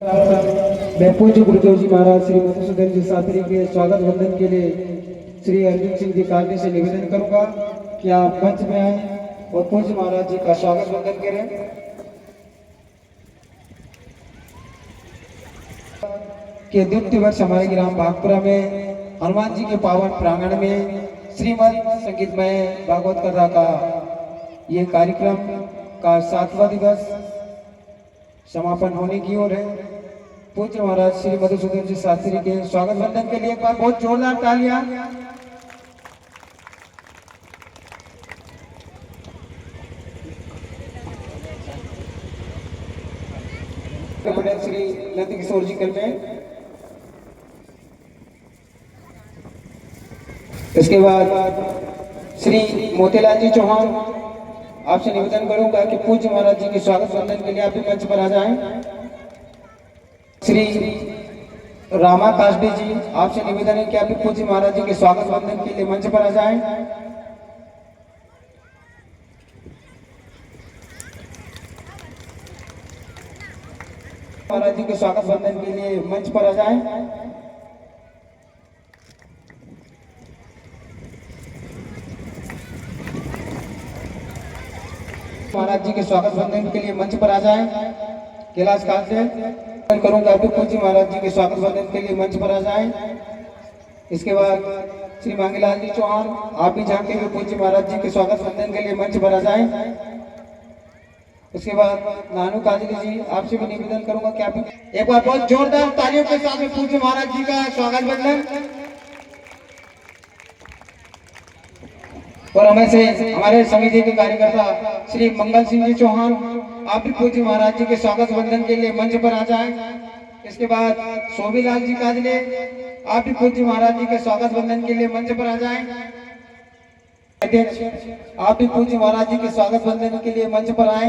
मैं पूज्य गुरुदेव जी महाराज श्री मधुसूदन जी शास्त्री के स्वागत वंदन के लिए श्री अर्जुन सिंह जी कार्य से निवेदन करूंगा कि आप मंच में आए और पूज्य महाराज जी का स्वागत वंदन करें। के द्वितीय वर्ष हमारे ग्राम भागपुरा में हनुमान जी के पावन प्रांगण में श्रीमद संगीतमय भागवत कथा का ये कार्यक्रम का 7वां दिवस समापन होने की ओर है। पूज्य महाराज श्री मधुसूदन जी शास्त्री के स्वागत वंदन के लिए एक बार बहुत जोरदार तालियां। श्री नंद किशोर जी कल में, इसके बाद श्री मोतीलाल जी चौहान, आपसे निवेदन करूंगा कि पूज्य महाराज जी के स्वागत वंदन के लिए आप भी मंच पर आ जाएं। श्री रामा कास्डी जी, आपसे निवेदन है कि आप भी पूज्य महाराज जी के स्वागत वंदन के लिए मंच पर आ जाएं। महाराज जी के स्वागत वंदन के लिए मंच पर आ जाएं। महाराज जी के स्वागत वंदन के लिए मंच पर आ जाएं। कैलाश काल से करूंगा आप पूज्य महाराज जी के स्वागत वंदन के लिए मंच पर आ जाएं। इसके बाद श्री मांगीलाल जी चौहान, आप भी झांके हुए पूज्य महाराज जी के स्वागत वंदन के लिए मंच पर आ जाएं। उसके बाद नानू काजली जी, आपसे भी निवेदन करूंगा कि आप एक बार बहुत जोरदार तालियों के साथ में पूज्य महाराज जी का स्वागत वंदन। और हमारे समिति के कार्यकर्ता श्री मंगल सिंह जी चौहान, आप भी पूज्य महाराज जी के स्वागत वंदन के लिए मंच पर आ जाएं। इसके बाद शोभीलाल जी काजले, आप भी पूज्य महाराज जी के स्वागत वंदन के लिए मंच पर आ जाएं। अध्यक्ष, आप भी पूज्य महाराज जी के स्वागत वंदन के लिए मंच पर आए।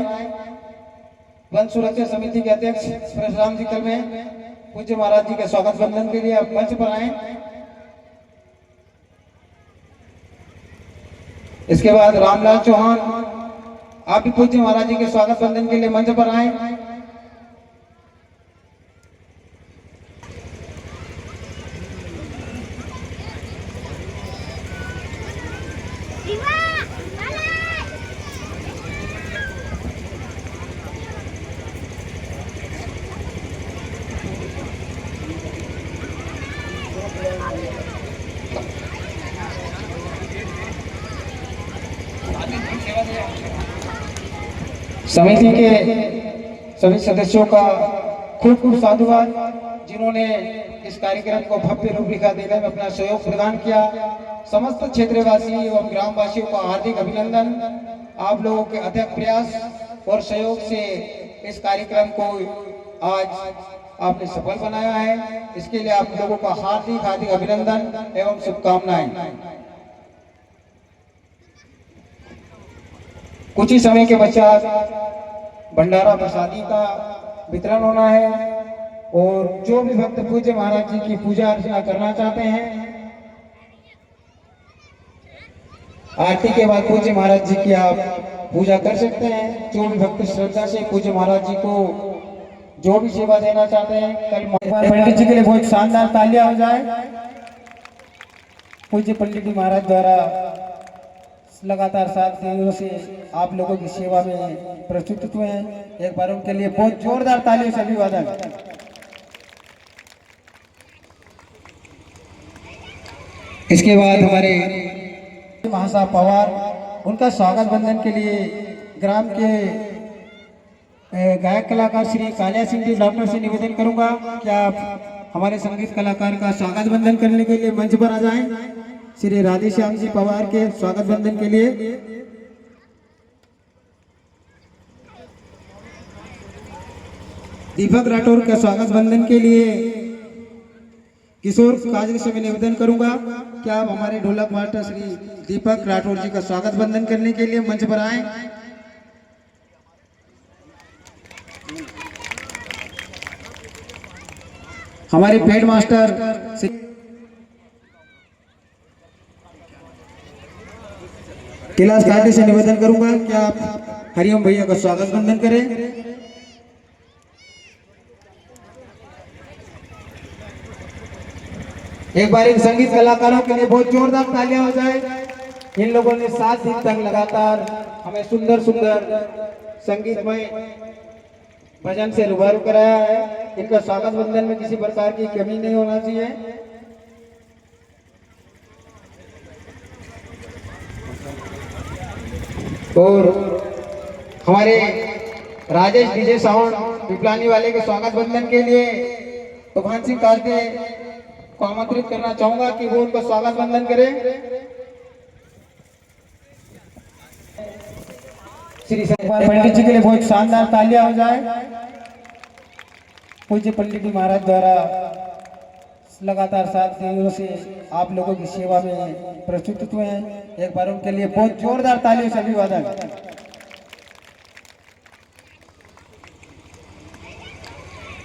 वन सुरक्षा समिति के अध्यक्ष परशुराम जी कल में, पूज्य महाराज जी के स्वागत वंदन के लिए आप मंच पर आए। इसके बाद रामलाल चौहान, आप भी पूज्य महाराज जी के स्वागत वंदन के लिए मंच पर आए। समिति के सभी सदस्यों का खूब खूब साधुवाद, जिन्होंने इस कार्यक्रम को भव्य रूप रेखा देने में अपना सहयोग प्रदान किया। समस्त क्षेत्रवासी एवं ग्रामवासियों का हार्दिक अभिनंदन। आप लोगों के अथक प्रयास और सहयोग से इस कार्यक्रम को आज आपने सफल बनाया है। इसके लिए आप लोगों का हार्दिक हार्दिक अभिनंदन एवं शुभकामनाएं। कुछ ही समय के पश्चात भंडारा प्रसादी का वितरण होना है और जो भी भक्त पूज्य महाराज जी की पूजा अर्चना करना चाहते हैं, आरती के बाद पूज्य महाराज जी की आप पूजा कर सकते हैं। जो भी भक्त श्रद्धा से पूज्य महाराज जी को जो भी सेवा देना चाहते हैं, कल पंडित जी के लिए बहुत शानदार तालियां हो जाए। पूज्य पंडित जी महाराज द्वारा लगातार 7 दिनों से आप लोगों की सेवा में प्रस्तुत हुए हैं। एक बार उनके लिए बहुत जोरदार तालियों से अभिवादन। इसके बाद हमारे महासाहब पवार, उनका स्वागत वंदन के लिए ग्राम के गायक कलाकार श्री कालिया सिंह जी डॉक्टर से निवेदन करूंगा कि आप हमारे संगीत कलाकार का स्वागत वंदन करने के लिए मंच पर आ जाएं। श्री राधेश्याम जी पवार के स्वागत वंदन के लिए दीपक राठौर का स्वागत वंदन के लिए किशोर काजल से मैं निवेदन करूंगा कि आप हमारे ढोलक मास्टर श्री दीपक राठौर जी का स्वागत वंदन करने के लिए मंच पर आए। हमारे पेड मास्टर कैलाश काटे से निवेदन करूंगा कि आप हरिओम भैया का स्वागत वंदन करें। एक बार इन संगीत कलाकारों के लिए बहुत जोरदार तालियां हो जाए। इन लोगों ने 7 दिन तक लगातार हमें सुंदर सुंदर संगीतमय भजन से रूबरू कराया है। इनका स्वागत बंधन में किसी प्रकार की कमी नहीं होना चाहिए। और हमारे राजेश डीजे साउंड पिपलानी वाले के स्वागत बंधन के लिए तूफान सिंह काजदे को आमंत्रित करना चाहूंगा कि वो उनका स्वागत बंधन करें। श्री पंडित जी के लिए बहुत शानदार तालियां हो जाए। पूज्य पंडित जी महाराज द्वारा लगातार 7 दिनों से आप लोगों की सेवा में प्रस्तुत हुए हैं। एक बार उनके लिए बहुत जोरदार तालियों से अभिवादन।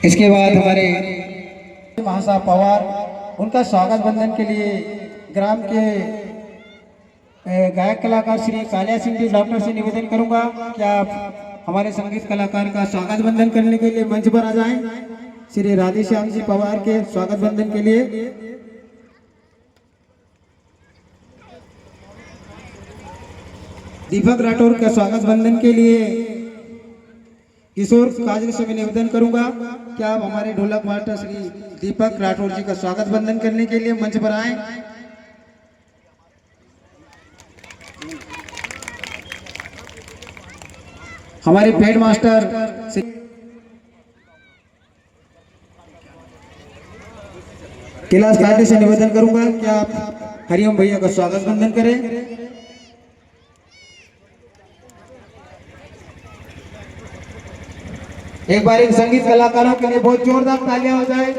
इसके बाद हमारे महासाब पवार, उनका स्वागत बंधन के लिए ग्राम के गायक कलाकार श्री कालिया सिंह जी डॉक्टर से निवेदन करूंगा कि आप हमारे संगीत कलाकार का स्वागत बंधन करने के लिए मंच पर आ जाएं। श्री राधेश्याम जी पवार के स्वागत बंधन के लिए दीपक राठौर का स्वागत बंधन के लिए किशोर काजल से मैं निवेदन करूंगा कि आप हमारे ढोलक मास्टर श्री दीपक राठौर जी का स्वागत बंधन करने के लिए मंच पर आए। हमारे पेड मास्टर कैलाश काजल से निवेदन करूंगा कि आप हरिओम भैया का स्वागत बंधन करें। एक बार इन संगीत कलाकारों के लिए बहुत जोरदार तालियां हो जाए।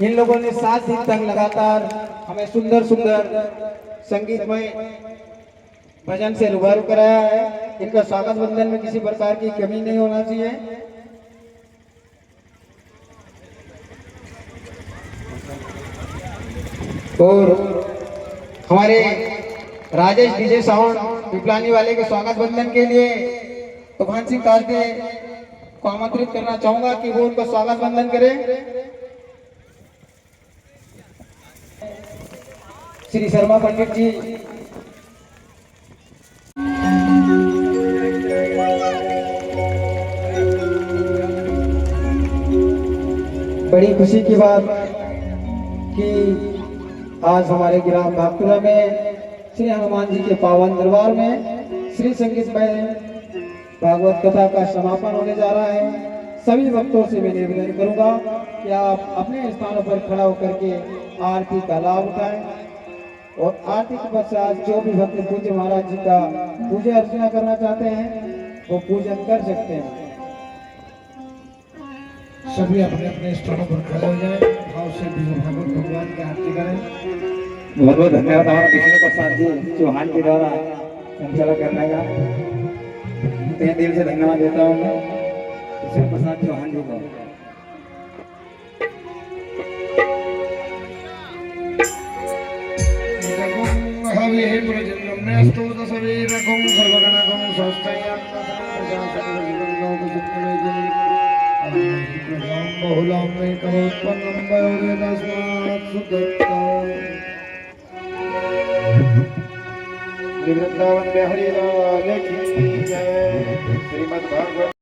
इन लोगों ने 7 दिन तक लगातार हमें सुंदर सुंदर संगीतमय भजन से रूबरू कराया है। इनका स्वागत बंधन में किसी प्रकार की कमी नहीं होना चाहिए। और हमारे राजेश डीजे साउंड पिपलानी वाले के स्वागत बंधन के लिए तूफान सिंह काजदे को आमंत्रित करना चाहूंगा कि वो उनका स्वागत बंधन करें। श्री शर्मा पंडित जी बड़ी खुशी की बात कि आज हमारे ग्राम भागपुरा में श्री हनुमान जी के पावन दरबार में श्री संगीतमय भागवत कथा का समापन होने जा रहा है। सभी भक्तों से मैं निवेदन करूंगा कि आप अपने स्थानों पर खड़ा होकर के आरती का लाभ उठाएं और आरती के पश्चात जो भी भक्त पूज्य महाराज जी का पूजा अर्चना करना चाहते हैं वो पूजन कर सकते हैं। सभी अपने अपने स्थानों पर खड़े हो जाए, भाव से भागवत भगवान की आरती करें। बहुत बहुत धन्यवाद हमारा विष्णु प्रसाद जी चौहान के द्वारा संचालन करने का तहे दिल से धन्यवाद देता हूँ मैं विष्णु प्रसाद चौहान जी को। वृंदावन में हरि लाल की जय। श्रीमद् भागवत